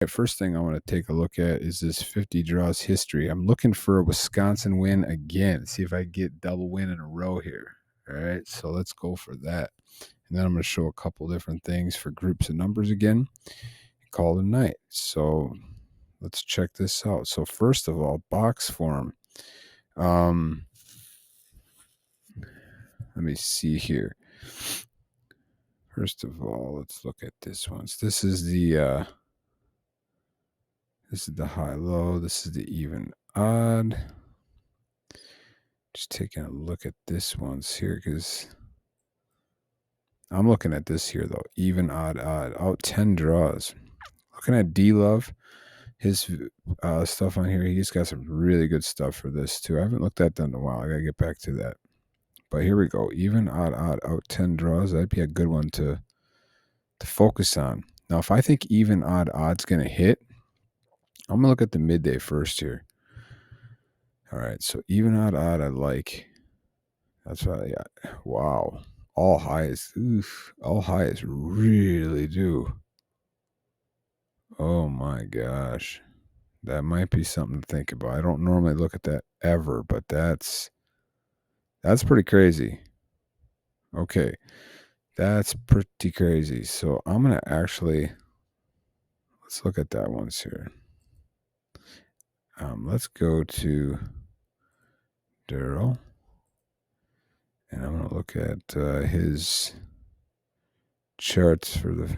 First thing I want to take a look at is this 50 draws history. I'm looking for a Wisconsin win again. See if I get double win in a row here. All right, so let's go for that. And then I'm going to show a couple different things for groups of numbers again. Call it a night. So let's check this out. So first of all, box form. Let me see here. First of all, let's look at this one. So this is the high low. This is the even odd. Just taking a look at this ones here because I'm looking at this here though. Even odd out 10 draws. Looking at D Love, his stuff on here. He's got some really good stuff for this too. I haven't looked at that in a while. I gotta get back to that. But here we go. Even odd out 10 draws. That'd be a good one to focus on. Now, if I think even odd's gonna hit, I'm gonna look at the midday first here. All right, so even odd I like. That's what I got. Wow. All highs. Oof. All highs really do. Oh my gosh. That might be something to think about. I don't normally look at that ever, but that's pretty crazy. Okay. That's pretty crazy. So I'm going to actually, let's look at that once here. Let's go to Daryl. And I'm going to look at his charts for the,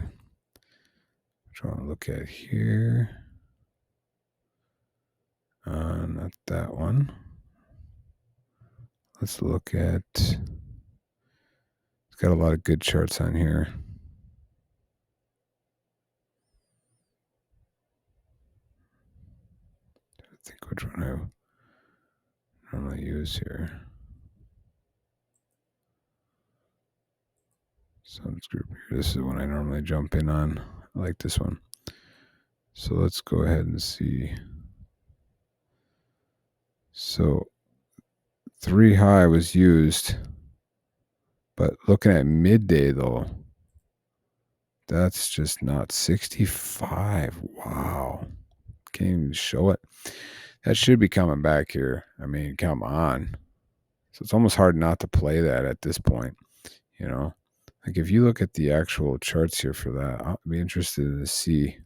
trying to look at here. Not that one. Let's look at, it's got a lot of good charts on here. I think which one I normally use here. Subs group here. This is the one I normally jump in on. I like this one. So let's go ahead and see. So 3 high was used, but looking at midday though, that's just not 65. Wow. Can't even show it. That should be coming back here. I mean, come on. So it's almost hard not to play that at this point, you know. Like if you look at the actual charts here for that, I'll be interested to see.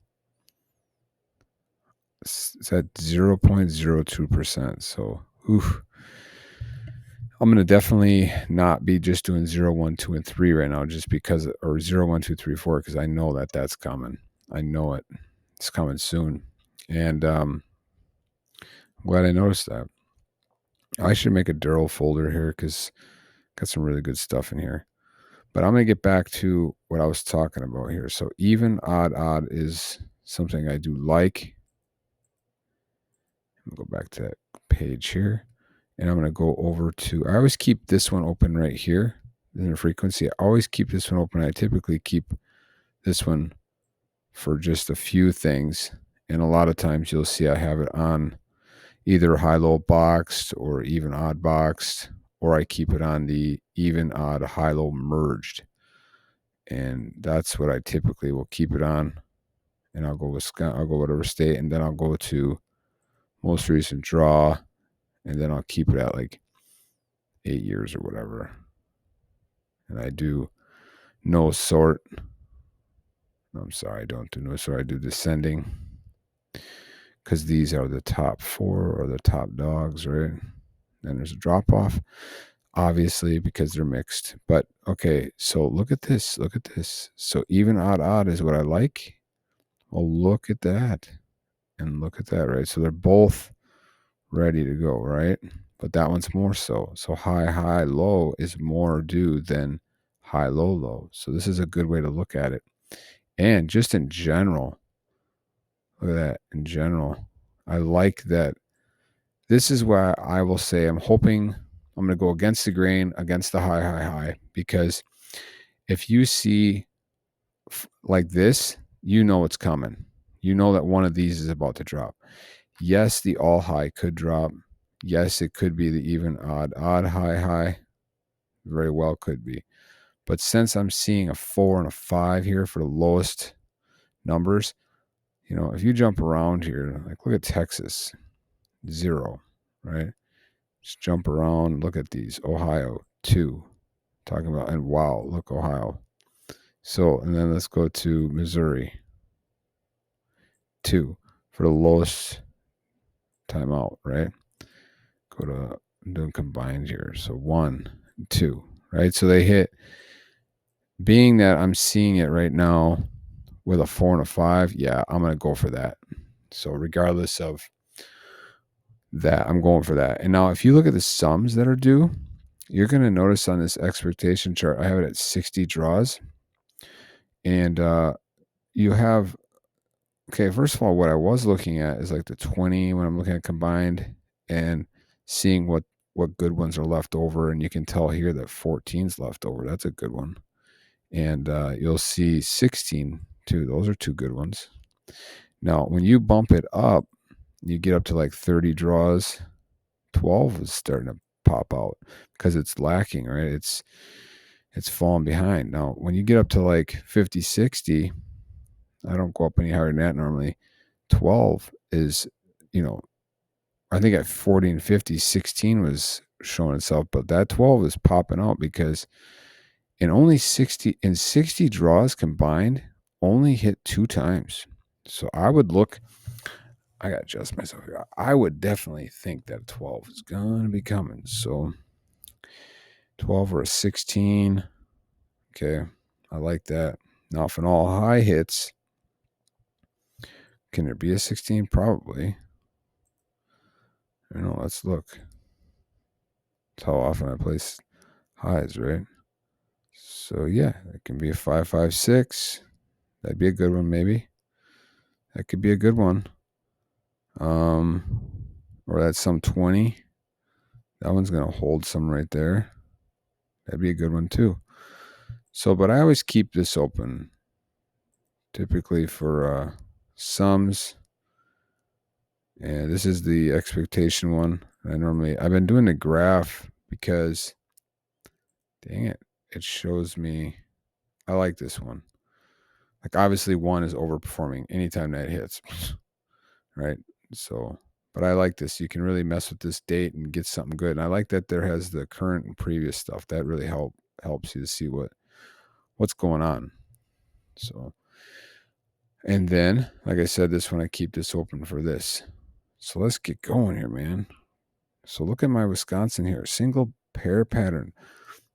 It's at 0.02%. So, oof. I'm going to definitely not be just doing 0, 1, 2, and 3 right now just because, or 0, 1, 2, 3, 4, because I know that that's coming. I know it. It's coming soon. And I'm glad I noticed that. I should make a Daryl folder here because got some really good stuff in here. But I'm going to get back to what I was talking about here. So even odd is something I do like. I'm going to go back to that page here. And I'm going to go over to, I always keep this one open right here in the frequency. I always keep this one open. I typically keep this one for just a few things. And a lot of times you'll see I have it on either high-low boxed or even odd boxed, or I keep it on the even odd high-low merged. And that's what I typically will keep it on. And I'll go whatever state, and then I'll go to most recent draw, and then I'll keep it at like 8 years or whatever. And I do no sort. I'm sorry, I don't do no sort. I do descending because these are the top 4 or the top dogs, right? Then there's a drop off, obviously, because they're mixed. But okay, so look at this. Look at this. So even odd is what I like. Well, look at that. And look at that, right? So they're both ready to go, right? But that one's more so. So high, low is more due than high, low. So this is a good way to look at it. And just in general, look at that. In general, I like that. This is why I will say I'm hoping I'm going to go against the grain, against the high, because if you see like this, you know it's coming. You know that one of these is about to drop. Yes, the all high could drop. Yes, it could be the even odd, high. Very well could be. But since I'm seeing a 4 and a 5 here for the lowest numbers, if you jump around here, like look at Texas, 0, right? Just jump around, look at these. Ohio, 2. Talking about, and wow, look, Ohio. So, and then let's go to Missouri, 2 for the lowest timeout, right? Go to, I'm doing combined here. So 1, 2, right? So they hit, being that I'm seeing it right now with a 4 and a 5, yeah, I'm going to go for that. So regardless of that, I'm going for that. And now if you look at the sums that are due, you're going to notice on this expectation chart, I have it at 60 draws. And you have, okay, first of all, what I was looking at is like the 20 when I'm looking at combined and seeing what good ones are left over. And you can tell here that 14's left over. That's a good one. And you'll see 16 too. Those are 2 good ones. Now, when you bump it up, you get up to like 30 draws, 12 is starting to pop out because it's lacking, right? It's falling behind. Now, when you get up to like 50, 60, I don't go up any higher than that normally. 12 is, I think at 40 and 50, 16 was showing itself, but that 12 is popping out because in 60 draws combined, only hit 2 times. So I would look, I got to adjust myself here. I would definitely think that 12 is going to be coming. So 12 or a 16. Okay. I like that. Now, if an all high hits, can there be a 16? Probably. Let's look. That's how often I place highs, right? So yeah, it can be a 5, 5, 6. That'd be a good one, maybe. That could be a good one. Or that's some 20. That one's gonna hold some right there. That'd be a good one too. So, but I always keep this open, typically for sums. And this is the expectation one. I've been doing the graph because, dang it, it shows me. I like this one. Like obviously 1 is overperforming anytime that hits, right? So, but I like this. You can really mess with this date and get something good. And I like that there has the current and previous stuff. That really helps you to see what's going on. So, and then, like I said, this one I keep this open for this. So let's get going here, man. So look at my Wisconsin here. Single pair pattern,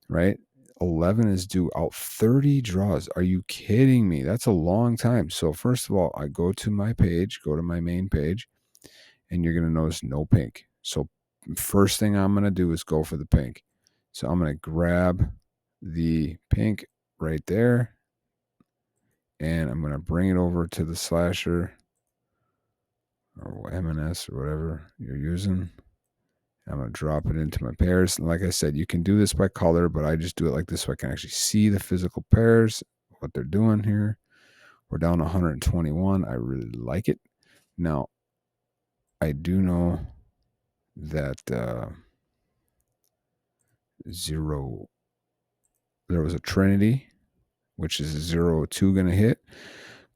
right? 11 is due out 30 draws. Are you kidding me? That's a long time. So first of all, I go to my page, go to my main page, and you're going to notice no pink. So first thing I'm going to do is go for the pink. So I'm going to grab the pink right there, and I'm going to bring it over to the slasher or M&S or whatever you're using. I'm going to drop it into my pairs. And like I said, you can do this by color, but I just do it like this so I can actually see the physical pairs, what they're doing here. We're down to 121. I really like it. Now, I do know that 0, there was a Trinity, which is 0-2 going to hit.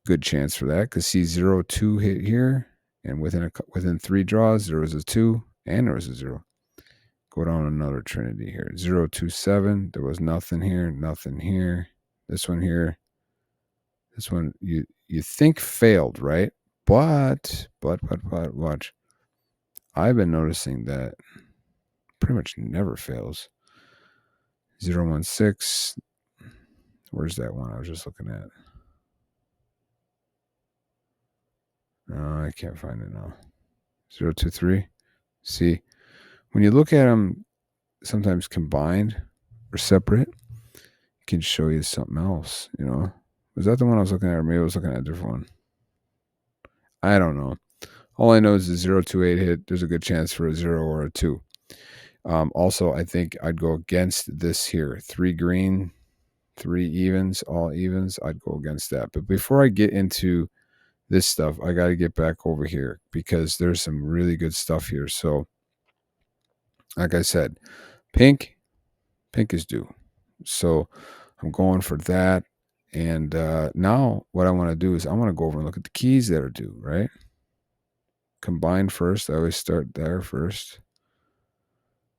Good chance for that because see 0-2 hit here, and within 3 draws, there was a 2 and there was a 0. Go down another Trinity here. 0-2-7. There was nothing here, nothing here. This one here. This one you think failed, right? But watch. I've been noticing that pretty much never fails. 0-1-6. Where's that one I was just looking at? I can't find it now. 0-2-3. See, when you look at them sometimes combined or separate, it can show you something else, Was that the one I was looking at, or maybe I was looking at a different one? I don't know. All I know is the 0-2-8 hit. There's a good chance for a 0 or a 2. Also, I think I'd go against this here. 3 green, 3 evens, all evens. I'd go against that. But before I get into this stuff, I got to get back over here because there's some really good stuff here. So, like I said, pink is due. So I'm going for that. And now what I want to do is I want to go over and look at the keys that are due, right? Combine first. I always start there first.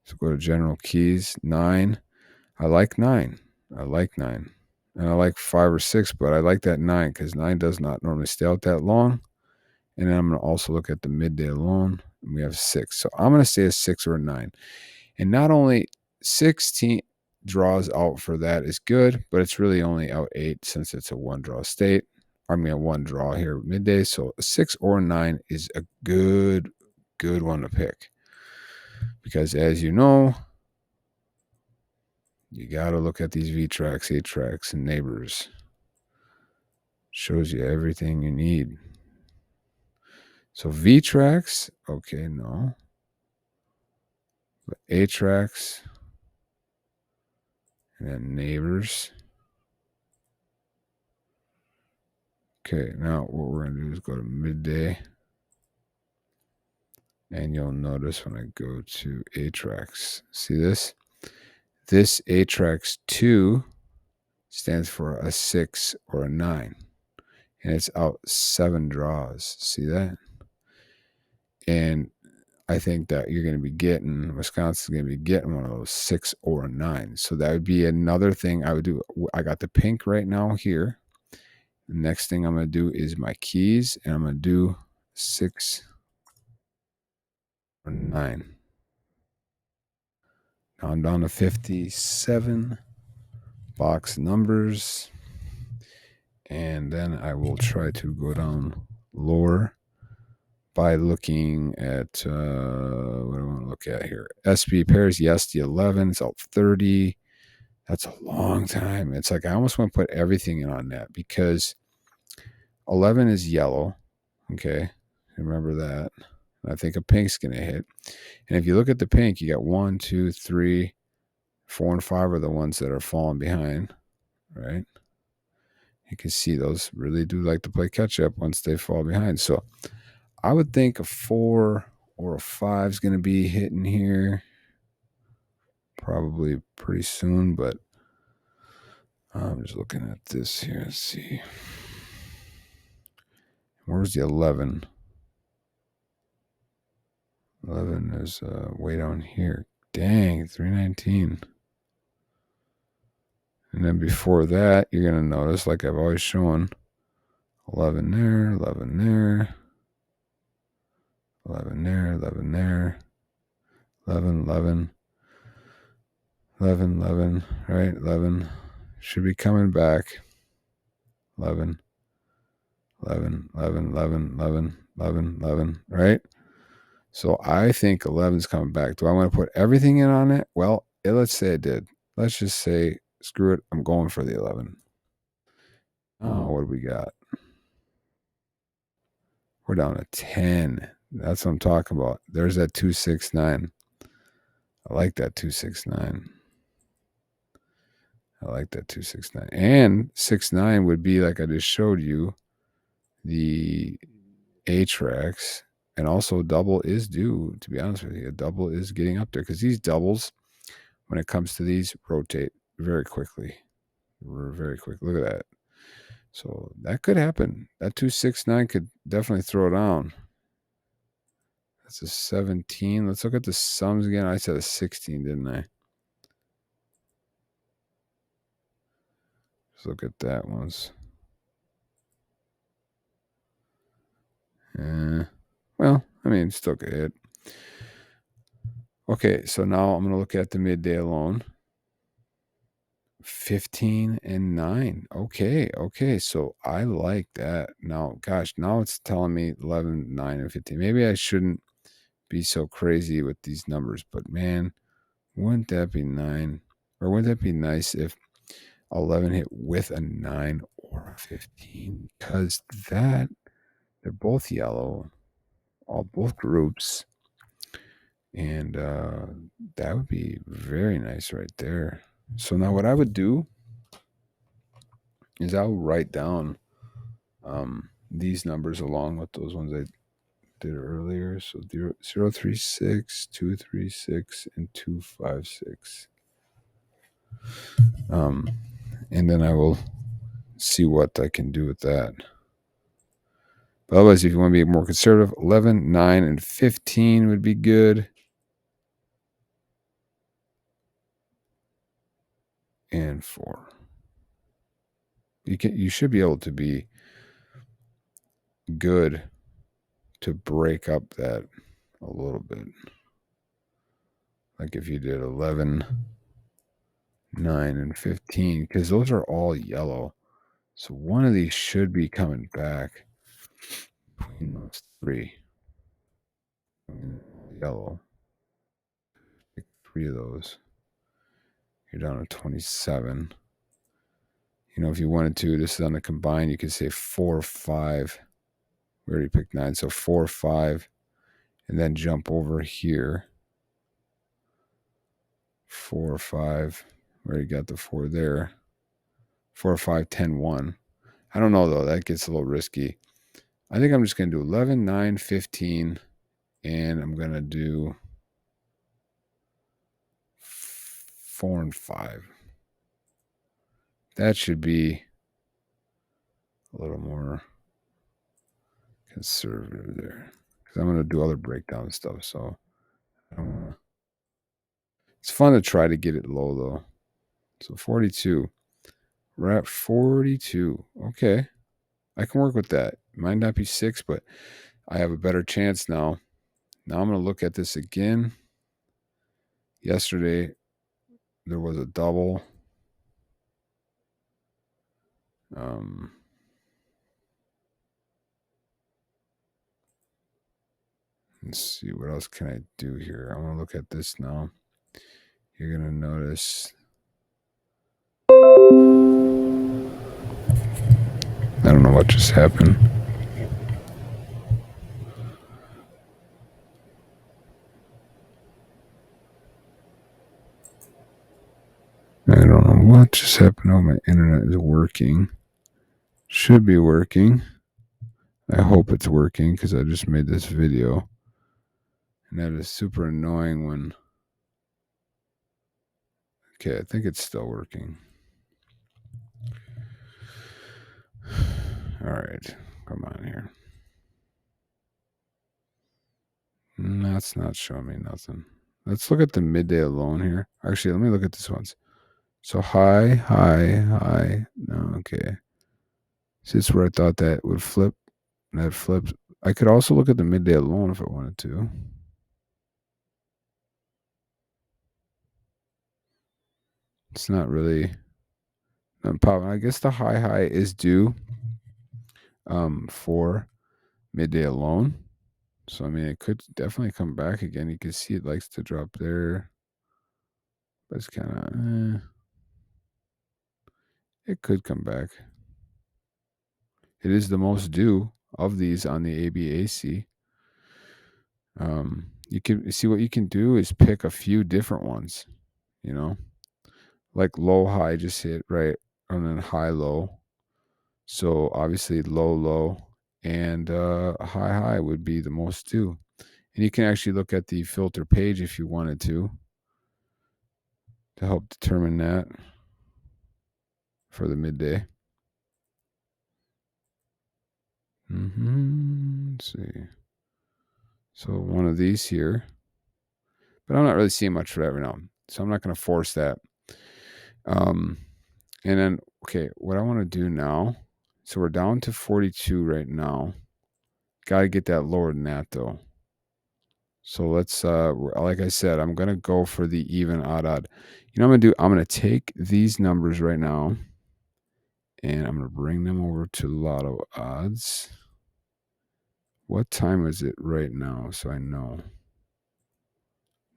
So go to general keys, 9. I like 9. I like 9. And I like 5 or 6, but I like that 9 because 9 does not normally stay out that long. And then I'm going to also look at the midday alone. And we have 6. So I'm going to say a 6 or a 9. And not only 16 draws out for that is good, but it's really only out 8 since it's a 1 draw state. I mean, a 1 draw here midday. So a 6 or a 9 is a good one to pick. Because as you know, you got to look at these V tracks, 8 tracks, and neighbors. Shows you everything you need. So V tracks, okay, no. But 8 tracks, and then neighbors. Okay, now what we're going to do is go to midday. And you'll notice when I go to 8 tracks, see this? This 8 tracks 2 stands for a 6 or a 9. And it's out 7 draws. See that? And I think that you're going to be getting, Wisconsin's going to be getting one of those 6 or a 9. So that would be another thing I would do. I got the pink right now here. The next thing I'm going to do is my keys, and I'm going to do 6 or 9. Now I'm down to 57 box numbers. And then I will try to go down lower by looking at, what do I want to look at here? SB pairs, yes, the 11, it's out 30. That's a long time. It's like I almost want to put everything in on that because 11 is yellow. Okay. Remember that. I think a pink's going to hit. And if you look at the pink, you got 1, 2, 3, 4, and 5 are the ones that are falling behind, right? You can see those really do like to play catch up once they fall behind. So I would think a 4 or a 5 is going to be hitting here probably pretty soon, but I'm just looking at this here. Let's see. Where's the 11? 11 is way down here. Dang, 319. And then before that, you're going to notice, like I've always shown, 11 there, 11 there, 11 there, 11 there, 11, 11, 11, 11, right? 11 should be coming back. 11, 11, 11, 11, 11, 11, 11, right? So I think 11 is coming back. Do I want to put everything in on it? Well, let's say I did. Let's just say, screw it. I'm going for the 11. Oh, what do we got? We're down to 10. That's what I'm talking about. There's that 269. I like that 269. I like that 269. And 69 would be like I just showed you, the A tracks. And also double is due, to be honest with you. A double is getting up there because these doubles, when it comes to these, rotate very quickly. Very quick. Look at that. So that could happen. That 269 could definitely throw down. That's a 17. Let's look at the sums again. I said a 16, didn't I? Let's look at that ones. Well, I mean, still could hit. Okay, so now I'm going to look at the midday alone. 15 and 9. Okay. So I like that. Now, gosh, now it's telling me 11, 9, and 15. Maybe I shouldn't be so crazy with these numbers, but man, wouldn't that be 9? Or wouldn't that be nice if 11 hit with a 9 or a 15? Because they're both yellow, both groups. And that would be very nice right there. So now what I would do is I'll write down these numbers along with those ones I did earlier. So 036, 236, and 256. And then I will see what I can do with that. But otherwise, if you want to be more conservative, 11, 9, and 15 would be good. And 4. You should be able to be good to break up that a little bit. Like if you did 11, 9, and 15, because those are all yellow. So one of these should be coming back between those 3. Yellow. 3 of those. You're down to 27. If you wanted to, this is on the combine, you could say 4 or 5. We already picked 9, so 4 or 5. And then jump over here. 4 or 5. We already got the 4 there. 4 or 5, 10, 1. I don't know, though. That gets a little risky. I think I'm just going to do 11, 9, 15. And I'm going to do 4 and 5. That should be a little more conservative there. Because I'm going to do other breakdown stuff. So it's fun to try to get it low, though. So 42. We're at 42. Okay. I can work with that. Might not be 6, but I have a better chance now. Now I'm going to look at this again. Yesterday, there was a double. Let's see, what else can I do here? I want to look at this now. You're going to notice. I don't know what just happened. I don't know what just happened. Oh, my internet is working. Should be working. I hope it's working because I just made this video. And that is super annoying when... Okay, I think it's still working. All right, come on here. That's not showing me nothing. Let's look at the midday alone here. Actually, let me look at this once. So high, high, high. No, okay. See, this is where I thought that would flip. That flipped. I could also look at the midday alone if I wanted to. It's not really popping. I guess the high, high is due for midday alone. So, I mean, it could definitely come back again. You can see it likes to drop there. But it's kind of... It could come back. It is the most due of these on the ABAC. You can see what you can do is pick a few different ones, like low, high, just hit right, and then high, low. So obviously low, low, and high, high would be the most due. And you can actually look at the filter page if you wanted to help determine that for the midday. Let's see. So one of these here, but I'm not really seeing much for that right now, so I'm not going to force that. And then, okay, what I want to do now, so we're down to 42 right now. Got to get that lower than that, though. So let's, like I said, I'm going to go for the even, odd, odd. You know what I'm going to do? I'm going to take these numbers right now, and I'm going to bring them over to Lotto odds. What time is it right now? So I know.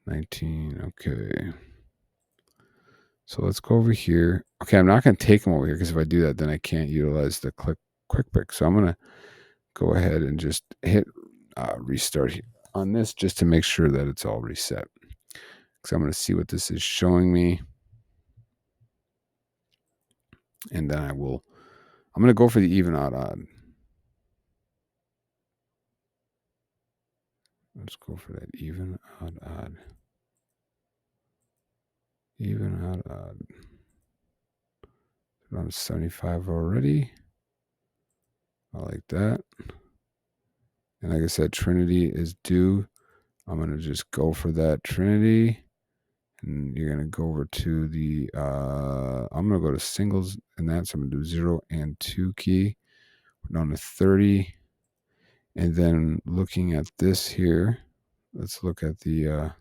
19, okay. So let's go over here. Okay, I'm not going to take them over here because if I do that, then I can't utilize the quick pick. So I'm going to go ahead and just hit restart here on this just to make sure that it's all reset. Because I'm going to see what this is showing me. And then I'm going to go for the even, odd, odd. Let's go for that even, odd, odd. Even, odd, odd. I'm 75 already. I like that. And like I said, Trinity is due. I'm going to just go for that Trinity. And you're going to go over to the, I'm going to go to singles and that's, I'm going to do 0 and 2 key. We're down to 30. And then looking at this here, let's look at the,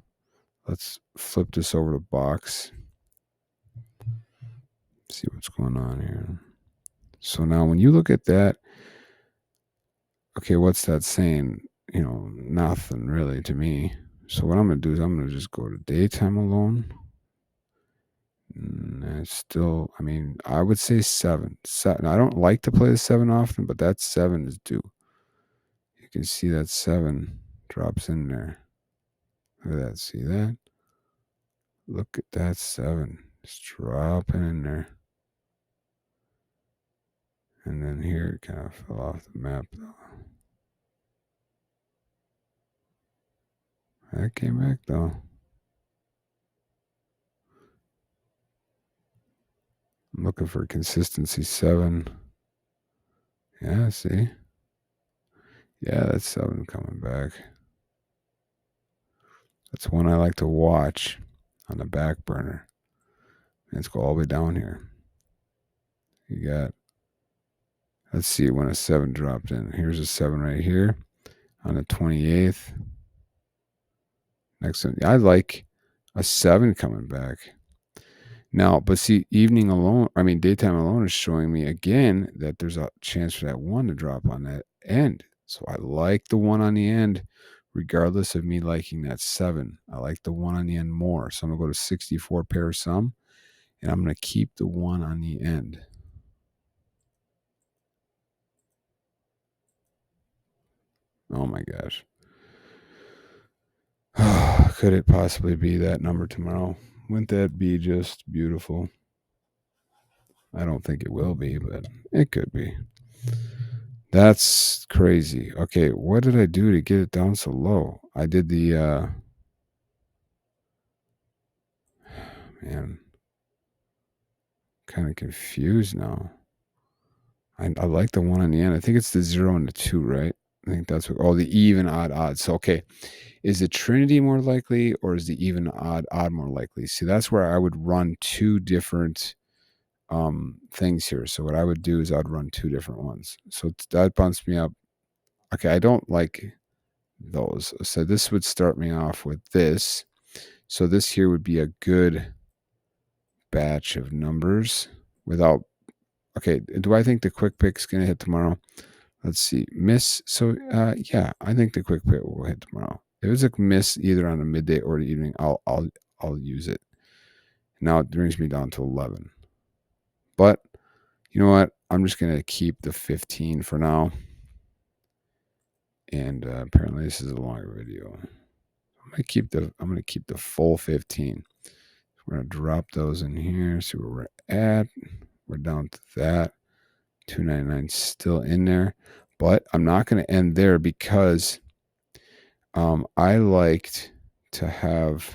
let's flip this over to box. See what's going on here. So now when you look at that, okay, what's that saying? You know, nothing really to me. So what I'm going to do is I'm going to just go to daytime alone. And it's still, I mean, I would say 7. 7. I don't like to play the 7 often, but that 7 is due. You can see that 7 drops in there. Look at that. See that? Look at that 7. It's dropping in there. And then here it kind of fell off the map, though. That came back, though. I'm looking for consistency 7. Yeah, see? Yeah, that's 7 coming back. That's one I like to watch on the back burner. Let's go all the way down here. You got, let's see when a 7 dropped in. Here's a 7 right here on the 28th. Next one, I like a 7 coming back. Now, but see, daytime alone is showing me again that there's a chance for that 1 to drop on that end. So I like the 1 on the end, regardless of me liking that 7. I like the 1 on the end more. So I'm going to go to 64 pair sum, and I'm going to keep the 1 on the end. Oh my gosh. Could it possibly be that number tomorrow? Wouldn't that be just beautiful? I don't think it will be, but it could be. That's crazy. Okay, what did I do to get it down so low? I did the man, kind of confused now. I like the 1 on the end. I think it's the 0 and the 2, right? I think that's what, the even, odd, odd. So, okay, is the Trinity more likely or is the even, odd, odd more likely? See, that's where I would run 2 different things here. So what I would do is I'd run 2 different ones. So that bumps me up. Okay, I don't like those. So this would start me off with this. So this here would be a good batch of numbers without, okay, do I think the quick pick is going to hit tomorrow? Let's see. Miss. So, yeah, I think the quick pick will hit tomorrow. If it's a miss either on the midday or the evening, I'll use it. Now it brings me down to 11. But you know what? I'm just going to keep the 15 for now. And apparently this is a longer video. I'm going to keep the full 15. We're going to drop those in here. See where we're at. We're down to that. 299 still in there. But I'm not going to end there because I liked to have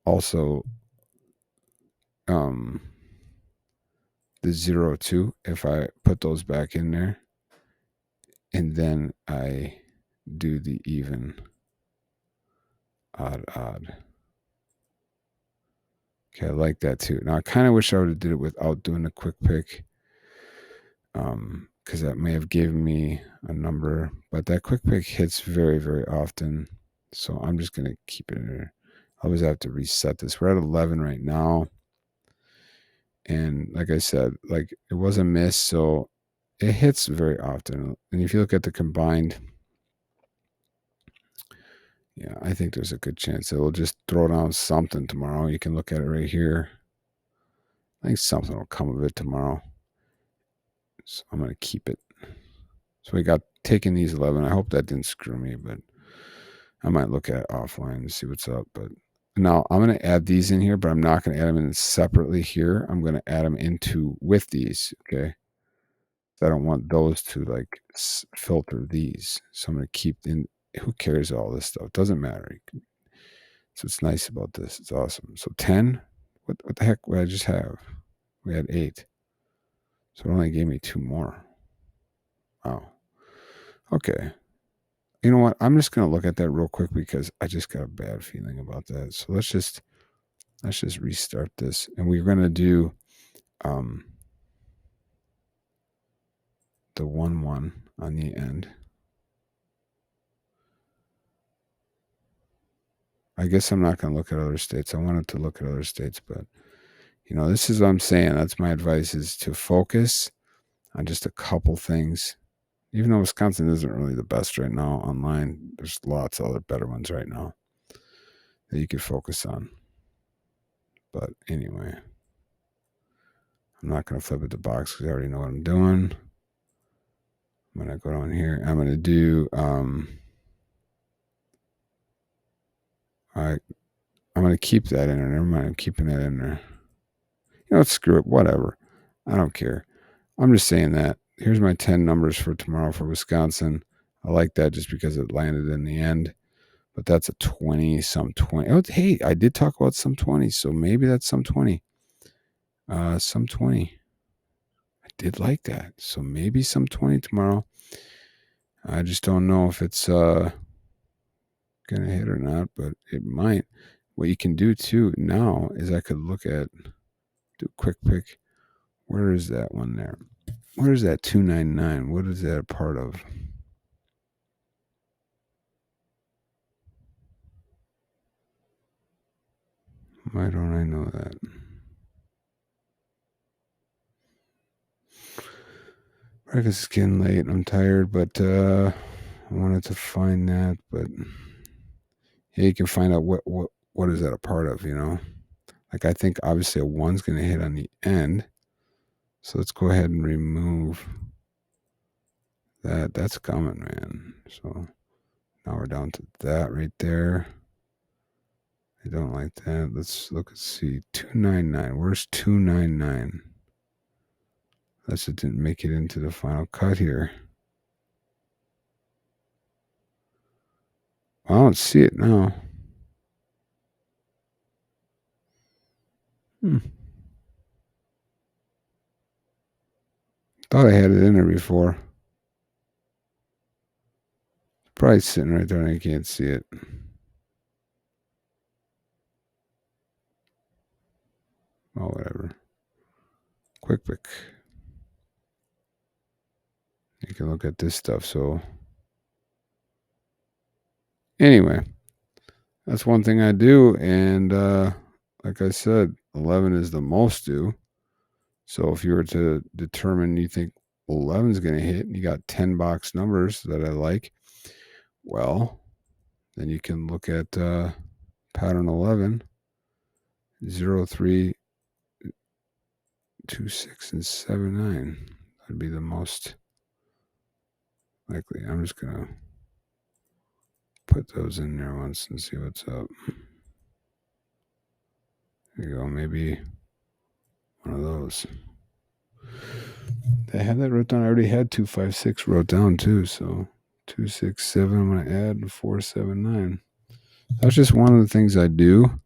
also the 0-2 if I put those back in there. And then I do the even, odd, odd. Okay, I like that too. Now I kind of wish I would have did it without doing the quick pick, because that may have given me a number. But that quick pick hits very, very often, so I'm just gonna keep it in there. I always have to reset this. We're at 11 right now, and like I said, like it was a miss, so it hits very often. And if you look at the combined, yeah, I think there's a good chance it'll just throw down something tomorrow. You can look at it right here. I think something will come of it tomorrow. So I'm going to keep it. So we got taking these 11. I hope that didn't screw me, but I might look at it offline and see what's up. But now I'm going to add these in here, but I'm not going to add them in separately here. I'm going to add them into with these. Okay. So I don't want those to like filter these. So I'm going to keep in. Who cares all this stuff? It doesn't matter. So it's nice about this. It's awesome. So 10. What the heck would I just have? We had 8. So it only gave me 2 more. Wow. Okay. You know what? I'm just going to look at that real quick because I just got a bad feeling about that. So let's just restart this, and we're going to do the 1-1 on the end. I guess I'm not going to look at other states. I wanted to look at other states, but this is what I'm saying. That's my advice, is to focus on just a couple things. Even though Wisconsin isn't really the best right now online, there's lots of other better ones right now that you could focus on. But anyway, I'm not going to flip it to box because I already know what I'm doing. I'm going to go down here. I'm going to do, I'm going to keep that in there. Never mind, I'm keeping that in there. Screw it, whatever. I don't care. I'm just saying that. Here's my 10 numbers for tomorrow for Wisconsin. I like that just because it landed in the end. But that's a 20, some 20. Oh, hey, I did talk about some 20, so maybe that's some 20. Some 20. I did like that. So maybe some 20 tomorrow. I just don't know if it's going to hit or not, but it might. What you can do too now is I could look at, do a quick pick. Where is that one there? Where is that 299? What is that a part of? Why don't I know that? Breakfast is getting late. I'm tired, but I wanted to find that. But yeah, you can find out what is that a part of, Like I think obviously a 1's going to hit on the end. So let's go ahead and remove that. That's coming, man. So now we're down to that right there. I don't like that. Let's look and see. 299. Where's 299? Unless it didn't make it into the final cut here. I don't see it now. Thought I had it in there before. Probably sitting right there and I can't see it. Oh, whatever. Quick pick. You can look at this stuff. So anyway, that's one thing I do. And like I said, 11 is the most due. So if you were to determine you think 11 is going to hit and you got 10 box numbers that I like, well, then you can look at pattern 11, 0, 3, 2, 6, and 7, 9. That'd be the most likely. I'm just going to put those in there once and see what's up. There you go. Maybe one of those. I had that wrote down. I already had 256 wrote down too. So 267. I'm going to add 479. That's just one of the things I do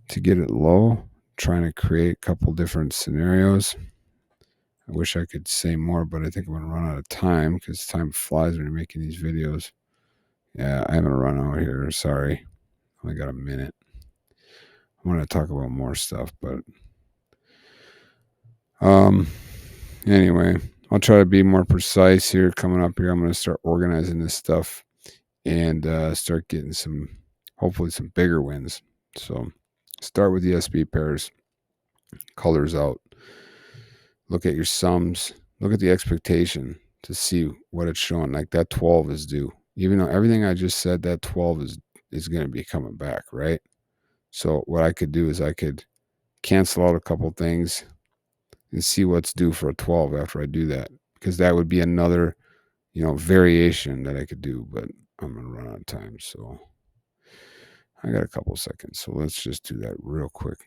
to get it low. Trying to create a couple different scenarios. I wish I could say more, but I think I'm going to run out of time because time flies when you're making these videos. Yeah, I'm going to run out here. Sorry. Only got a minute. I want to talk about more stuff, but anyway, I'll try to be more precise here coming up here. I'm going to start organizing this stuff and start getting hopefully some bigger wins. So start with the SB pairs, colors out, look at your sums, look at the expectation to see what it's showing. Like that 12 is due. Even though everything I just said, that 12 is going to be coming back, right? So what I could do is I could cancel out a couple things and see what's due for a 12 after I do that, because that would be another, variation that I could do, but I'm going to run out of time. So I got a couple seconds. So let's just do that real quick.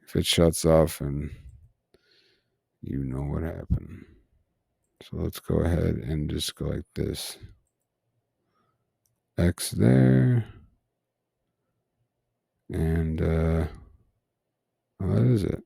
If it shuts off, and you know what happened. So let's go ahead and just go like this. X there. And that is it.